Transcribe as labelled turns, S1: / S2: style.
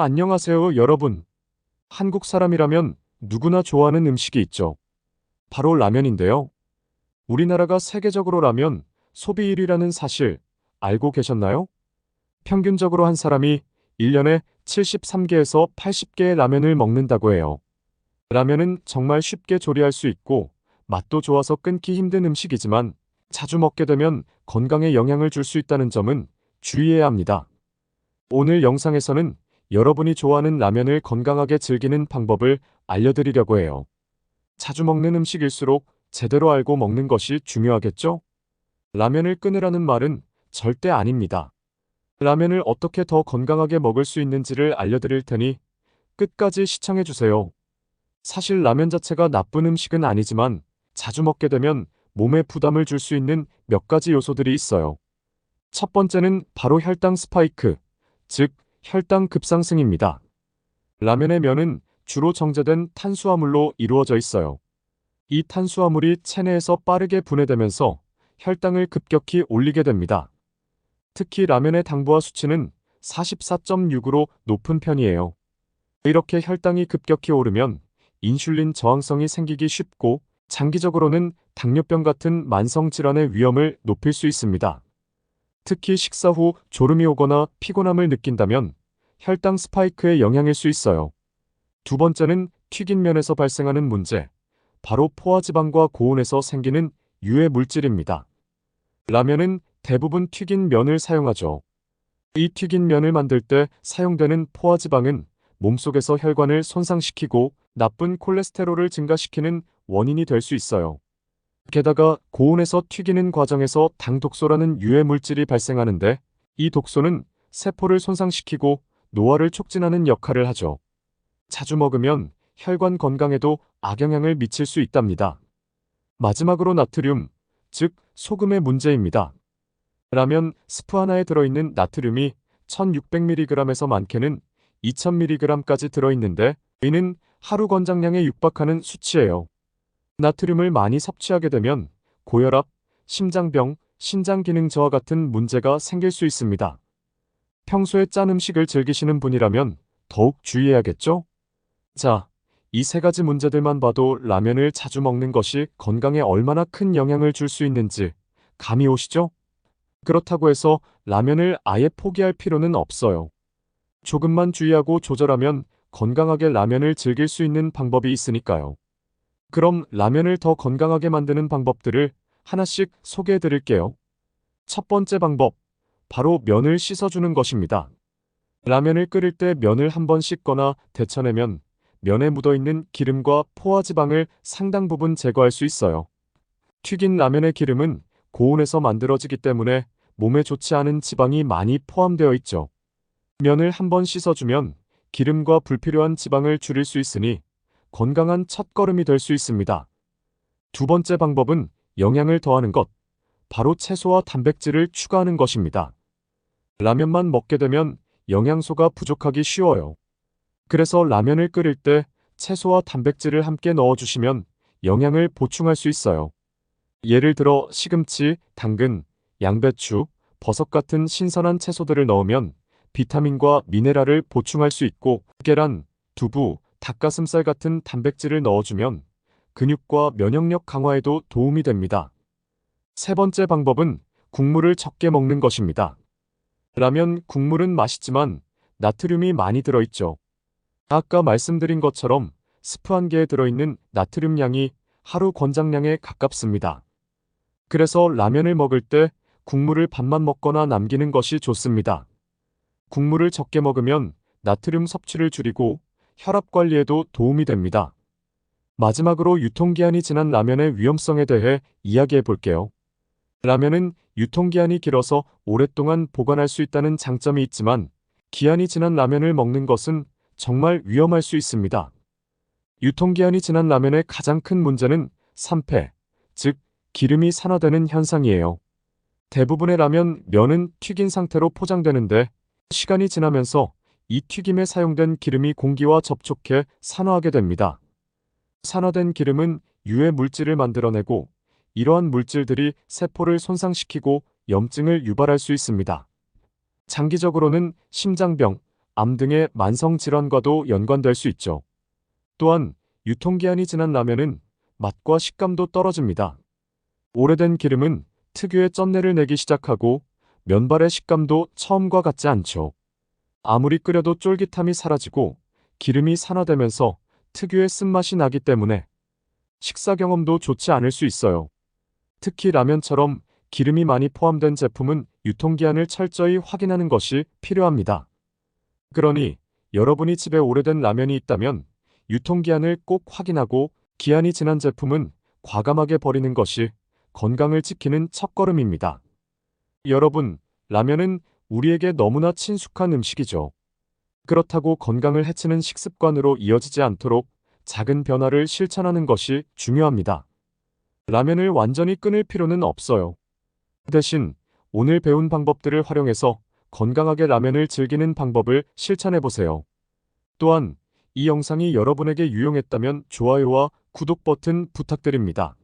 S1: 안녕하세요, 여러분. 한국 사람이라면 누구나 좋아하는 음식이 있죠. 바로 라면인데요. 우리나라가 세계적으로 라면 소비 1위라는 사실 알고 계셨나요? 평균적으로 한 사람이 1년에 73개에서 80개의 라면을 먹는다고 해요. 라면은 정말 쉽게 조리할 수 있고 맛도 좋아서 끊기 힘든 음식이지만 자주 먹게 되면 건강에 영향을 줄 수 있다는 점은 주의해야 합니다. 오늘 영상에서는 여러분이 좋아하는 라면을 건강하게 즐기는 방법을 알려드리려고 해요. 자주 먹는 음식일수록 제대로 알고 먹는 것이 중요하겠죠? 라면을 끊으라는 말은 절대 아닙니다. 라면을 어떻게 더 건강하게 먹을 수 있는지를 알려드릴 테니 끝까지 시청해주세요. 사실 라면 자체가 나쁜 음식은 아니지만 자주 먹게 되면 몸에 부담을 줄 수 있는 몇 가지 요소들이 있어요. 첫 번째는 바로 혈당 스파이크, 즉 혈당 급상승입니다. 라면의 면은 주로 정제된 탄수화물로 이루어져 있어요. 이 탄수화물이 체내에서 빠르게 분해되면서 혈당을 급격히 올리게 됩니다. 특히 라면의 당부화 수치는 44.6으로 높은 편이에요. 이렇게 혈당이 급격히 오르면 인슐린 저항성이 생기기 쉽고 장기적으로는 당뇨병 같은 만성 질환의 위험을 높일 수 있습니다. 특히 식사 후 졸음이 오거나 피곤함을 느낀다면 혈당 스파이크의 영향일 수 있어요. 두 번째는 튀긴 면에서 발생하는 문제, 바로 포화지방과 고온에서 생기는 유해 물질입니다. 라면은 대부분 튀긴 면을 사용하죠. 이 튀긴 면을 만들 때 사용되는 포화지방은 몸속에서 혈관을 손상시키고 나쁜 콜레스테롤을 증가시키는 원인이 될 수 있어요. 게다가 고온에서 튀기는 과정에서 당독소라는 유해 물질이 발생하는데 이 독소는 세포를 손상시키고 노화를 촉진하는 역할을 하죠. 자주 먹으면 혈관 건강에도 악영향을 미칠 수 있답니다. 마지막으로 나트륨, 즉 소금의 문제입니다. 라면 스프 하나에 들어있는 나트륨이 1600mg에서 많게는 2000mg까지 들어있는데 이는 하루 권장량에 육박하는 수치예요. 나트륨을 많이 섭취하게 되면 고혈압, 심장병, 신장기능 저하 같은 문제가 생길 수 있습니다. 평소에 짠 음식을 즐기시는 분이라면 더욱 주의해야겠죠? 자, 이 세 가지 문제들만 봐도 라면을 자주 먹는 것이 건강에 얼마나 큰 영향을 줄 수 있는지 감이 오시죠? 그렇다고 해서 라면을 아예 포기할 필요는 없어요. 조금만 주의하고 조절하면 건강하게 라면을 즐길 수 있는 방법이 있으니까요. 그럼 라면을 더 건강하게 만드는 방법들을 하나씩 소개해 드릴게요. 첫 번째 방법, 바로 면을 씻어주는 것입니다. 라면을 끓일 때 면을 한번 씻거나 데쳐내면 면에 묻어있는 기름과 포화지방을 상당 부분 제거할 수 있어요. 튀긴 라면의 기름은 고온에서 만들어지기 때문에 몸에 좋지 않은 지방이 많이 포함되어 있죠. 면을 한번 씻어주면 기름과 불필요한 지방을 줄일 수 있으니 건강한 첫걸음이 될 수 있습니다. 두 번째 방법은 영양을 더하는 것, 바로 채소와 단백질을 추가하는 것입니다. 라면만 먹게 되면 영양소가 부족하기 쉬워요. 그래서 라면을 끓일 때 채소와 단백질을 함께 넣어주시면 영양을 보충할 수 있어요. 예를 들어 시금치, 당근, 양배추, 버섯 같은 신선한 채소들을 넣으면 비타민과 미네랄을 보충할 수 있고 계란, 두부, 닭가슴살 같은 단백질을 넣어주면 근육과 면역력 강화에도 도움이 됩니다. 세 번째 방법은 국물을 적게 먹는 것입니다. 라면 국물은 맛있지만 나트륨이 많이 들어있죠. 아까 말씀드린 것처럼 스프 한 개에 들어있는 나트륨 양이 하루 권장량에 가깝습니다. 그래서 라면을 먹을 때 국물을 반만 먹거나 남기는 것이 좋습니다. 국물을 적게 먹으면 나트륨 섭취를 줄이고 혈압 관리에도 도움이 됩니다. 마지막으로 유통기한이 지난 라면의 위험성에 대해 이야기해 볼게요. 라면은 유통기한이 길어서 오랫동안 보관할 수 있다는 장점이 있지만 기한이 지난 라면을 먹는 것은 정말 위험할 수 있습니다. 유통기한이 지난 라면의 가장 큰 문제는 산패, 즉 기름이 산화되는 현상이에요. 대부분의 라면 면은 튀긴 상태로 포장되는데 시간이 지나면서 이 튀김에 사용된 기름이 공기와 접촉해 산화하게 됩니다. 산화된 기름은 유해 물질을 만들어내고 이러한 물질들이 세포를 손상시키고 염증을 유발할 수 있습니다. 장기적으로는 심장병, 암 등의 만성 질환과도 연관될 수 있죠. 또한 유통기한이 지난 라면은 맛과 식감도 떨어집니다. 오래된 기름은 특유의 쩐내를 내기 시작하고 면발의 식감도 처음과 같지 않죠. 아무리 끓여도 쫄깃함이 사라지고 기름이 산화되면서 특유의 쓴맛이 나기 때문에 식사 경험도 좋지 않을 수 있어요. 특히 라면처럼 기름이 많이 포함된 제품은 유통기한을 철저히 확인하는 것이 필요합니다. 그러니 여러분이 집에 오래된 라면이 있다면 유통기한을 꼭 확인하고 기한이 지난 제품은 과감하게 버리는 것이 건강을 지키는 첫걸음입니다. 여러분, 라면은 우리에게 너무나 친숙한 음식이죠. 그렇다고 건강을 해치는 식습관으로 이어지지 않도록 작은 변화를 실천하는 것이 중요합니다. 라면을 완전히 끊을 필요는 없어요. 대신 오늘 배운 방법들을 활용해서 건강하게 라면을 즐기는 방법을 실천해 보세요. 또한 이 영상이 여러분에게 유용했다면 좋아요와 구독 버튼 부탁드립니다.